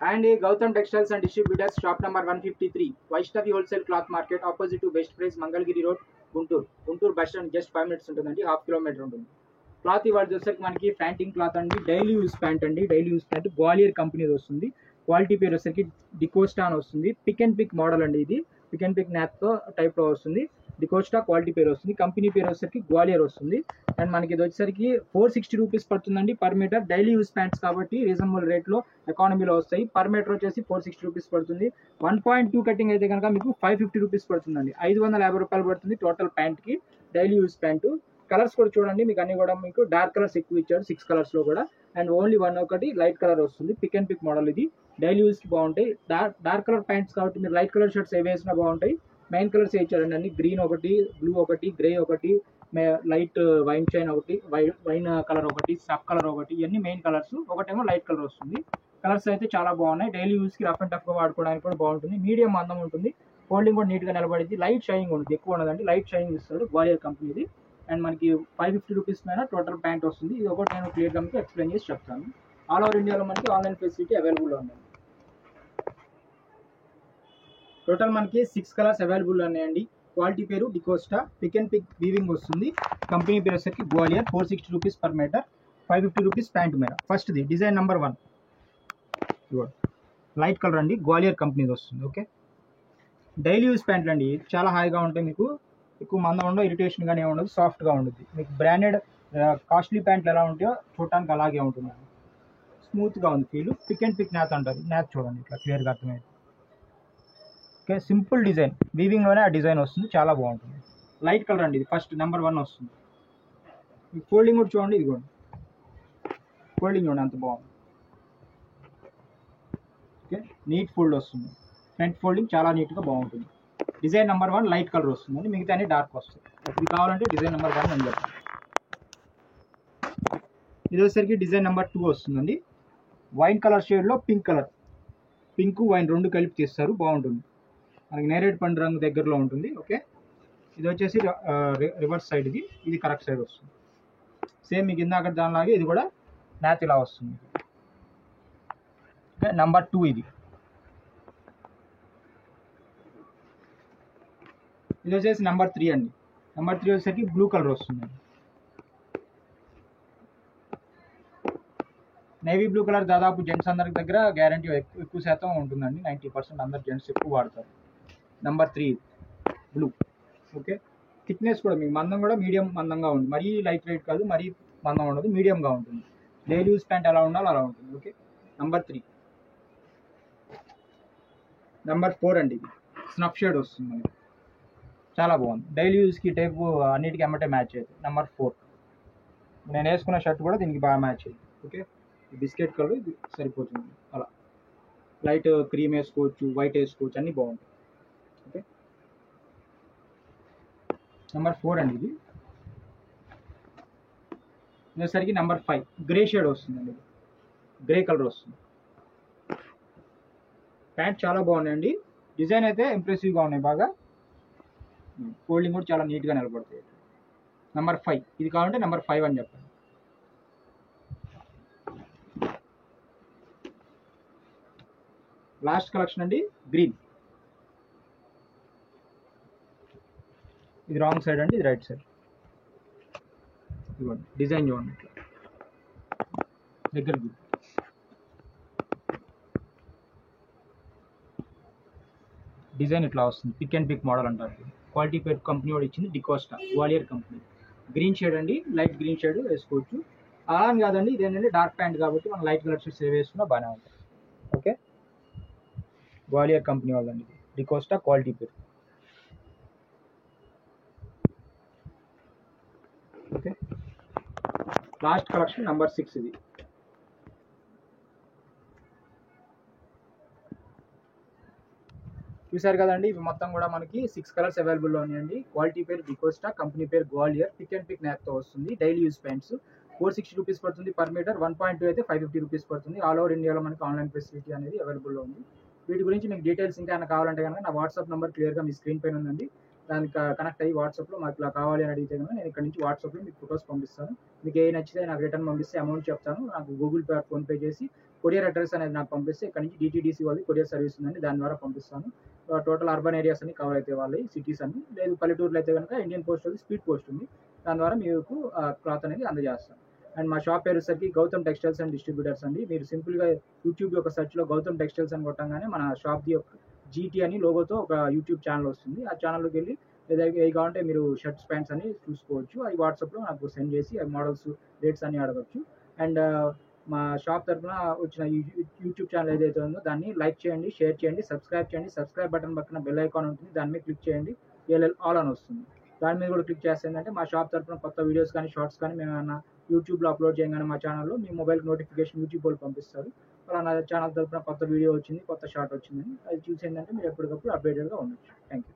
And Gautam Textiles and Distributors, shop number 153, Vaishnavi Wholesale Cloth Market, opposite to Best Price, Mangalgiri Road, Guntur bus stand just 5 minutes ఉంటుందండి, half kilometre ఉంటుంది. Cloth ఇవాళ చూసరికి మనకి ఫ్యాంటింగ్ cloth అండి, daily use pant అండి. Daily use pant Gwalior కంపెనీది వస్తుంది. Quality పేరు వచ్చేసరికి డికోస్టా అని వస్తుంది. పిక్ అండ్ పిక్ మోడల్ అండి, ఇది పిక్ అండ్ పిక్ న్యాప్తో టైప్లో వస్తుంది. డికోస్టా క్వాలిటీ పేరు వస్తుంది. కంపెనీ పేరు వచ్చేసరికి గ్వాలియర్ వస్తుంది. అండ్ మనకి ఇది వచ్చేసరికి 460 రూపీస్ పడుతుందండి per metre. Daily use pants కాబట్టి రీజనబుల్ రేట్లో ఎకానమీలో వస్తాయి. పర్ మీటర్ వచ్చేసి 460 రూపీస్ పడుతుంది. 1.2 కటింగ్ అయితే కనుక మీకు 550 రూపీస్ పడుతుందండి. 550 రూపాయలు పడుతుంది టోటల్ ప్యాంట్కి. Daily use pant. కలర్స్ కూడా చూడండి, మీకు అన్ని కూడా మీకు డార్క్ కలర్స్ ఎక్కువ ఇచ్చారు, 6 కలర్స్లో కూడా. అండ్ ఓన్లీ ఒకటి లైట్ కలర్ వస్తుంది. పిక్ అండ్ పిక్ మోడల్ ఇది. డైలీ యూస్కి బాగుంటాయి. డార్క్ కలర్ ప్యాంట్స్ కాబట్టి మీరు లైట్ కలర్ షర్ట్స్ ఏ వేసినా బాగుంటాయి. మెయిన్ కలర్స్ ఇచ్చారండి అన్ని. గ్రీన్ ఒకటి, బ్లూ ఒకటి, గ్రే ఒకటి, లైట్ వైన్ చైన్ ఒకటి, వైన్ కలర్ ఒకటి, సబ్ కలర్ ఒకటి, ఇవన్నీ మెయిన్ కలర్స్. ఒకటేమో లైట్ కలర్ వస్తుంది. కలర్స్ అయితే చాలా బాగున్నాయి. డైలీ యూస్కి రఫ్ అండ్ టఫ్గా వాడుకోవడానికి కూడా బాగుంటుంది. మీడియం మందం ఉంటుంది. ఫోల్డింగ్ కూడా నీట్గా నిలబడింది. లైట్ షైనింగ్ ఉంటుంది, ఎక్కువ ఉండదండి. లైట్ షైనింగ్ ఇస్తాడు గ్వాలియర్ కంపెనీది. అండ్ మనకి 550 రూపీస్ పైన టోటల్ ప్యాంట్ వస్తుంది. ఇది ఒకటి నేను క్లియర్గా మీకు ఎక్స్ప్లెయిన్ చేసి చెప్తాను. ఆల్ ఓవర్ ఇండియాలో మనకి ఆన్లైన్ ఫెసిలిటీ అవైలబుల్లో ఉంది. టోటల్ మనకి 6 కలర్స్ అవైలబుల్ ఉన్నాయండి. క్వాలిటీ పేరు DeCosta. Pick and pick weaving వస్తుంది. కంపెనీ పేరు వచ్చేసరికి Gwalior. 460 rupees per metre, 550 rupees pant మీద. ఫస్ట్ది డిజైన్ నెంబర్ 1 లైట్ కలర్ అండి, గ్వాలియర్ కంపెనీది వస్తుంది. ఓకే, డైలీ యూస్ ప్యాంట్లు అండి, చాలా హాయిగా ఉంటాయి. మీకు ఎక్కువ మందం ఉండవు, ఇరిటేషన్గానే ఉండదు, సాఫ్ట్గా ఉంటుంది. మీకు బ్రాండెడ్ కాస్ట్లీ ప్యాంట్లు ఎలా ఉంటాయో చూడటానికి అలాగే ఉంటుంది. స్మూత్గా ఉంది ఫీల్. పిక్ అండ్ పిక్ న్యాత్ అంటారు. న్యాత్ చూడండి ఇట్లా క్లియర్గా అర్థమైంది. ఓకే, సింపుల్ డిజైన్, వీవింగ్లోనే ఆ డిజైన్ వస్తుంది, చాలా బాగుంటుంది. లైట్ కలర్ అండి ఇది. ఫస్ట్ నెంబర్ 1 వస్తుంది. ఫోల్డింగ్ కూడా చూడండి, ఇది కూడా ఫోల్డింగ్ చూడండి అంత బాగుంది. ఓకే, నీట్ ఫోల్డ్ వస్తుంది. ఫ్రంట్ ఫోల్డింగ్ చాలా నీట్గా బాగుంటుంది. డిజైన్ నెంబర్ 1 లైట్ కలర్ వస్తుందండి, మిగతా అన్ని డార్క్ వస్తుంది. ఇది కావాలంటే డిజైన్ నెంబర్ 1 అని చెప్పండి. ఇది వచ్చేసరికి డిజైన్ నెంబర్ 2 వస్తుందండి. వైన్ కలర్ షేడ్లో పింక్ కలర్, పింక్ వైన్ రెండు కలిపి తీస్తారు, బాగుంటుంది. మనకి నేరేడ్ పండు రంగు దగ్గరలో ఉంటుంది. ఓకే, ఇది వచ్చేసి రివర్స్ సైడ్, ఇది కరెక్ట్ సైడ్ వస్తుంది. సేమ్ మీకు ఇందాక దానిలాగే ఇది కూడా న్యాత్ ఇలా వస్తుంది. ఓకే, నెంబర్ 2 ఇది. ఇది వచ్చేసి నెంబర్ 3 అండి. నెంబర్ 3 వచ్చేసరికి బ్లూ కలర్ వస్తుందండి. నేవీ బ్లూ కలర్ దాదాపు జెంట్స్ అందరి దగ్గర గ్యారంటీ ఎక్కువ శాతం ఉంటుందండి. 90% అందరు జెంట్స్ ఎక్కువ వాడతారు. Number 3 blue. ఓకే, థిక్నెస్ కూడా మీకు మందం కూడా మీడియం మందంగా ఉంటుంది. మరీ లైట్ వెయిట్ కాదు, మరీ మందం ఉండదు, మీడియంగా ఉంటుంది. డైలీ యూస్ ప్యాంట్ ఎలా ఉండాలో అలా ఉంటుంది. Okay, number 3. నెంబర్ 4 అండి, ఇది స్నఫ్ షేడ్ వస్తుంది మనకి, చాలా బాగుంది. డైలీ యూస్కి టైప్ అన్నిటికీ ఎమ్మటే మ్యాచ్ అవుతుంది. నెంబర్ 4 నేను వేసుకున్న షర్ట్ కూడా దీనికి బాగా మ్యాచ్ అయ్యింది. ఓకే, బిస్కెట్ కలర్ ఇది సరిపోతుంది. అలా లైట్ క్రీమ్ వేసుకోవచ్చు, వైట్ వేసుకోవచ్చు, అన్నీ బాగుంటాయి. ఓకే, నెంబర్ 4 అండి ఇది. వచ్చేసరికి నెంబర్ 5 గ్రే షేడ్ వస్తుందండి, ఇది గ్రే కలర్ వస్తుంది. ప్యాంట్ చాలా బాగున్నాయండి. డిజైన్ అయితే ఇంప్రెసివ్గా ఉన్నాయి బాగా. ఫోల్డింగ్ కూడా చాలా నీట్గా నిలబడతాయి. నెంబర్ 5 ఇది కావాలంటే నెంబర్ 5 అని చెప్పండి. లాస్ట్ కలెక్షన్ అండి, గ్రీన్. ఇది రాంగ్ సైడ్ అండి, ఇది రైట్ సైడ్. ఇవ్వండి డిజైన్ చూడండి ఇట్లా దగ్గర. డిజైన్ ఇట్లా వస్తుంది. పిక్ అండ్ పిక్ మోడల్ అంటారు. క్వాలిటీ పేరు కంపెనీ కూడా ఇచ్చింది, D'Costa Gwalior company. Green shade అండి, లైట్ గ్రీన్ షేడ్ వేసుకోవచ్చు. అలా అని కాదండి, ఇదేంటంటే డార్క్ ప్యాంట్ కాబట్టి మనం లైట్ కలర్ షేడ్స్ వేసుకున్నా బాగానే ఉంటుంది. ఓకే, గ్వాలియర్ కంపెనీ వాళ్ళండి, డికోస్టా క్వాలిటీ పేరు. ఓకే, లాస్ట్ కలెక్షన్ నెంబర్ 6 ఇది. చూసారు కదండి, ఇవి మొత్తం కూడా మనకి 6 కలర్స్ అవైలబుల్లో ఉన్నాయండి. క్వాలిటీ పేరు డికోస్టా, కంపెనీ పేరు గ్వాలియర్, పిక్ అండ్ పిక్ న్యాప్తో వస్తుంది. డైలీ యూస్ ప్యాంట్స్ 460 రూపీస్ పడుతుంది పర్ మీటర్. 1.2 అయితే 550 రూపీస్ పడుతుంది. ఆల్ ఓవర్ ఇండియాలో మనకి ఆన్లైన్ ఫెసిలిటీ అనేది అవైలబుల్లో ఉంది. వీటి గురించి మీకు డీటెయిల్స్ ఇంకా ఏమైనా కావాలంటే కనుక నా వాట్సాప్ నెంబర్ క్లియర్గా మీ స్క్రీన్ పైన ఉందండి. దానికి కనెక్ట్ అయ్యి వాట్సాప్లో మాకు ఇలా కావాలి అని అడిగితే కనుక నేను ఇక్కడ నుంచి వాట్సాప్లో మీకు ఫొటోస్ పంపిస్తాను. మీకు ఏ నచ్చితే నాకు రిటర్న్ పంపిస్తే అమౌంట్ చెప్తాను. నాకు గూగుల్ పే, ఫోన్పే చేసి కొరియర్ అడ్రస్ అనేది నాకు పంపిస్తే ఇక్కడ నుంచి DTDC వాళ్ళది కొరియర్ సర్వీస్ ఉందండి, దాని ద్వారా పంపిస్తాను. టోటల్ అర్బన్ ఏరియాస్ అన్ని కవర్ అయితే వాళ్ళవి, సిటీస్ అన్ని. లేదు పల్లెటూరులో అయితే కనుక ఇండియన్ పోస్ట్ ఉంది, స్పీడ్ పోస్ట్ ఉంది, దాని ద్వారా మీకు క్లాత్ అనేది అందజేస్తాను. అండ్ మా షాప్ పేరు వచ్చేసరికి గౌతమ్ టెక్స్టైల్స్ అండ్ డిస్ట్రిబ్యూటర్స్ అండి. మీరు సింపుల్గా యూట్యూబ్ యొక్క సెర్చ్లో గౌతమ్ టెక్స్టైల్స్ అని కొట్టంగానే మన షాప్ది యొక్క GT అని లోగోతో ఒక యూట్యూబ్ ఛానల్ వస్తుంది. ఆ ఛానల్లోకి వెళ్ళి లేదా ఏవి కావాలంటే మీరు షర్ట్స్ ప్యాంట్స్ అని చూసుకోవచ్చు. అవి వాట్సాప్లో నాకు సెండ్ చేసి అవి మోడల్స్ రేట్స్ అన్ని అడగచ్చు. అండ్ మా షాప్ తరఫున వచ్చిన యూట్యూబ్ ఛానల్ ఏదైతే ఉందో దాన్ని లైక్ చేయండి, షేర్ చేయండి, సబ్స్క్రైబ్ చేయండి. సబ్స్క్రైబ్ బటన్ పక్కన బెల్ ఐకాన్ ఉంటుంది, దాని మీద క్లిక్ చేయండి, ఆల్ అని వస్తుంది. దాని మీద కూడా క్లిక్ చేస్తే ఏంటంటే మా షాప్ తరఫున కొత్త వీడియోస్ కానీ షార్ట్స్ కానీ మేము ఏమన్నా యూట్యూబ్లో అప్లోడ్ చేయగానే మా ఛానల్లో మీ మొబైల్కి నోటిఫికేషన్ యూట్యూబ్ వాళ్ళు పంపిస్తారు. అలా నా ఛానల్ తరఫున కొత్త వీడియో వచ్చింది, కొత్త షార్ట్ వచ్చిందని అది చూసి ఏంటంటే మీరు ఎప్పటికప్పుడు అప్డేటెడ్గా ఉండొచ్చు. Thank you.